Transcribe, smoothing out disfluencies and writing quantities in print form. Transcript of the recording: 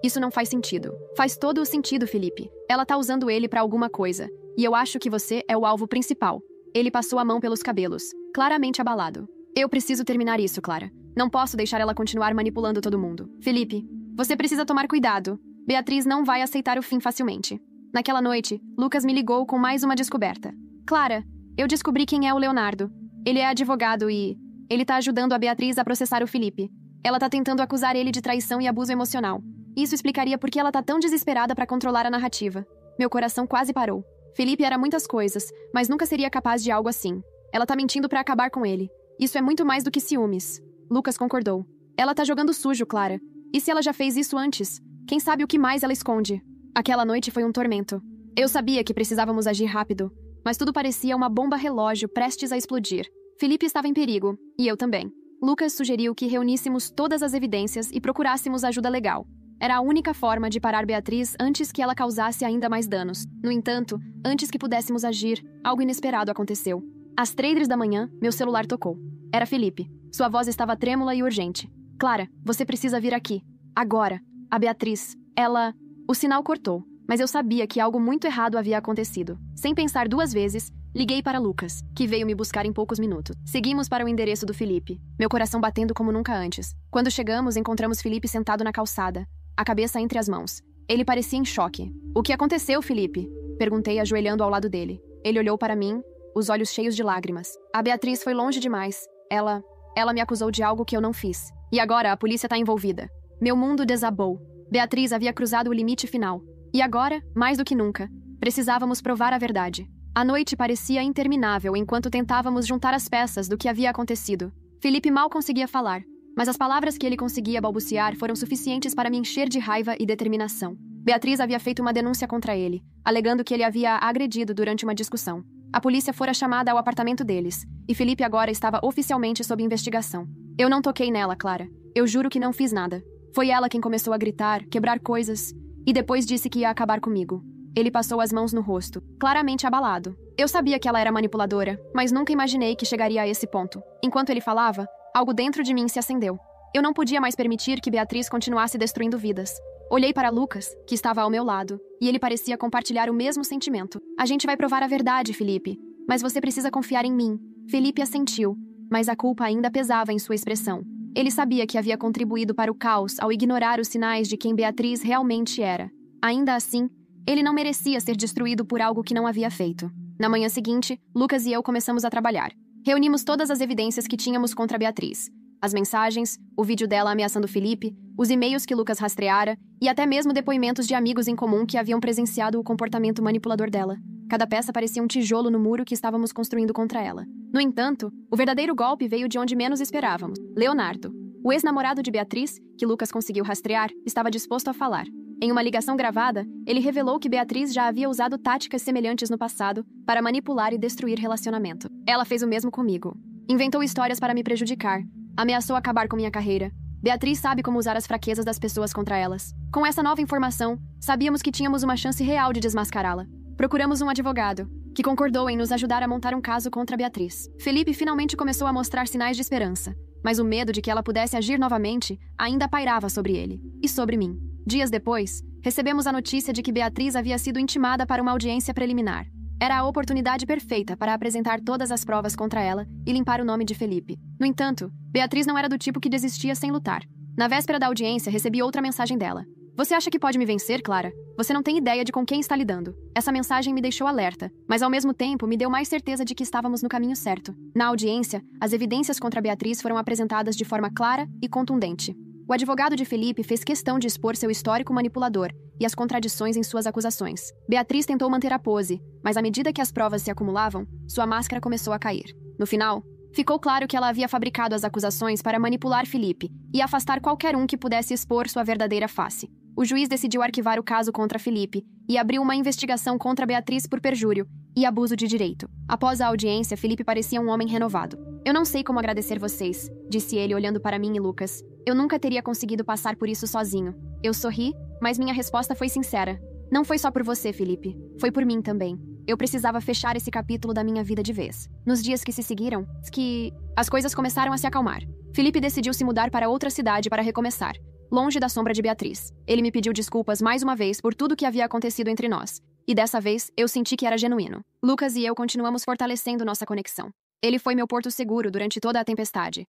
Isso não faz sentido. Faz todo o sentido, Felipe. Ela tá usando ele pra alguma coisa. E eu acho que você é o alvo principal. Ele passou a mão pelos cabelos, claramente abalado. Eu preciso terminar isso, Clara. Não posso deixar ela continuar manipulando todo mundo. Felipe, você precisa tomar cuidado. Beatriz não vai aceitar o fim facilmente. Naquela noite, Lucas me ligou com mais uma descoberta. Clara, eu descobri quem é o Leonardo. Ele é advogado e... ele tá ajudando a Beatriz a processar o Felipe. Ela tá tentando acusar ele de traição e abuso emocional. Isso explicaria por que ela tá tão desesperada pra controlar a narrativa. Meu coração quase parou. Felipe era muitas coisas, mas nunca seria capaz de algo assim. Ela tá mentindo pra acabar com ele. Isso é muito mais do que ciúmes. Lucas concordou. Ela tá jogando sujo, Clara. E se ela já fez isso antes? Quem sabe o que mais ela esconde? Aquela noite foi um tormento. Eu sabia que precisávamos agir rápido, mas tudo parecia uma bomba relógio prestes a explodir. Felipe estava em perigo, e eu também. Lucas sugeriu que reuníssemos todas as evidências e procurássemos ajuda legal. Era a única forma de parar Beatriz antes que ela causasse ainda mais danos. No entanto, antes que pudéssemos agir, algo inesperado aconteceu. Às 3 da manhã, meu celular tocou. Era Felipe. Sua voz estava trêmula e urgente. Clara, você precisa vir aqui. Agora. A Beatriz. Ela... O sinal cortou, mas eu sabia que algo muito errado havia acontecido. Sem pensar 2 vezes, liguei para Lucas, que veio me buscar em poucos minutos. Seguimos para o endereço do Felipe, meu coração batendo como nunca antes. Quando chegamos, encontramos Felipe sentado na calçada, a cabeça entre as mãos. Ele parecia em choque. O que aconteceu, Felipe? Perguntei, ajoelhando ao lado dele. Ele olhou para mim, os olhos cheios de lágrimas. A Beatriz foi longe demais. Ela me acusou de algo que eu não fiz. E agora a polícia está envolvida. Meu mundo desabou. Beatriz havia cruzado o limite final. E agora, mais do que nunca, precisávamos provar a verdade. A noite parecia interminável enquanto tentávamos juntar as peças do que havia acontecido. Felipe mal conseguia falar, mas as palavras que ele conseguia balbuciar foram suficientes para me encher de raiva e determinação. Beatriz havia feito uma denúncia contra ele, alegando que ele havia a agredido durante uma discussão. A polícia fora chamada ao apartamento deles, e Felipe agora estava oficialmente sob investigação. Eu não toquei nela, Clara. Eu juro que não fiz nada. Foi ela quem começou a gritar, quebrar coisas, e depois disse que ia acabar comigo. Ele passou as mãos no rosto, claramente abalado. Eu sabia que ela era manipuladora, mas nunca imaginei que chegaria a esse ponto. Enquanto ele falava, algo dentro de mim se acendeu. Eu não podia mais permitir que Beatriz continuasse destruindo vidas. Olhei para Lucas, que estava ao meu lado, e ele parecia compartilhar o mesmo sentimento. A gente vai provar a verdade, Felipe. Mas você precisa confiar em mim. Felipe assentiu, mas a culpa ainda pesava em sua expressão. Ele sabia que havia contribuído para o caos ao ignorar os sinais de quem Beatriz realmente era. Ainda assim, ele não merecia ser destruído por algo que não havia feito. Na manhã seguinte, Lucas e eu começamos a trabalhar. Reunimos todas as evidências que tínhamos contra Beatriz. As mensagens, o vídeo dela ameaçando Felipe, os e-mails que Lucas rastreara e até mesmo depoimentos de amigos em comum que haviam presenciado o comportamento manipulador dela. Cada peça parecia um tijolo no muro que estávamos construindo contra ela. No entanto, o verdadeiro golpe veio de onde menos esperávamos. Leonardo, o ex-namorado de Beatriz, que Lucas conseguiu rastrear, estava disposto a falar. Em uma ligação gravada, ele revelou que Beatriz já havia usado táticas semelhantes no passado para manipular e destruir relacionamento. Ela fez o mesmo comigo. Inventou histórias para me prejudicar. Ameaçou acabar com minha carreira. Beatriz sabe como usar as fraquezas das pessoas contra elas. Com essa nova informação, sabíamos que tínhamos uma chance real de desmascará-la. Procuramos um advogado, que concordou em nos ajudar a montar um caso contra Beatriz. Felipe finalmente começou a mostrar sinais de esperança, mas o medo de que ela pudesse agir novamente ainda pairava sobre ele e sobre mim. Dias depois, recebemos a notícia de que Beatriz havia sido intimada para uma audiência preliminar. Era a oportunidade perfeita para apresentar todas as provas contra ela e limpar o nome de Felipe. No entanto, Beatriz não era do tipo que desistia sem lutar. Na véspera da audiência, recebi outra mensagem dela. Você acha que pode me vencer, Clara? Você não tem ideia de com quem está lidando. Essa mensagem me deixou alerta, mas ao mesmo tempo me deu mais certeza de que estávamos no caminho certo. Na audiência, as evidências contra Beatriz foram apresentadas de forma clara e contundente. O advogado de Felipe fez questão de expor seu histórico manipulador e as contradições em suas acusações. Beatriz tentou manter a pose, mas à medida que as provas se acumulavam, sua máscara começou a cair. No final, ficou claro que ela havia fabricado as acusações para manipular Felipe e afastar qualquer um que pudesse expor sua verdadeira face. O juiz decidiu arquivar o caso contra Felipe e abriu uma investigação contra Beatriz por perjúrio e abuso de direito. Após a audiência, Felipe parecia um homem renovado. Eu não sei como agradecer vocês, disse ele olhando para mim e Lucas. Eu nunca teria conseguido passar por isso sozinho. Eu sorri, mas minha resposta foi sincera. Não foi só por você, Felipe. Foi por mim também. Eu precisava fechar esse capítulo da minha vida de vez. Nos dias que se seguiram, as coisas começaram a se acalmar. Felipe decidiu se mudar para outra cidade para recomeçar. longe da sombra de Beatriz. Ele me pediu desculpas mais uma vez por tudo que havia acontecido entre nós. E dessa vez, eu senti que era genuíno. Lucas e eu continuamos fortalecendo nossa conexão. Ele foi meu porto seguro durante toda a tempestade,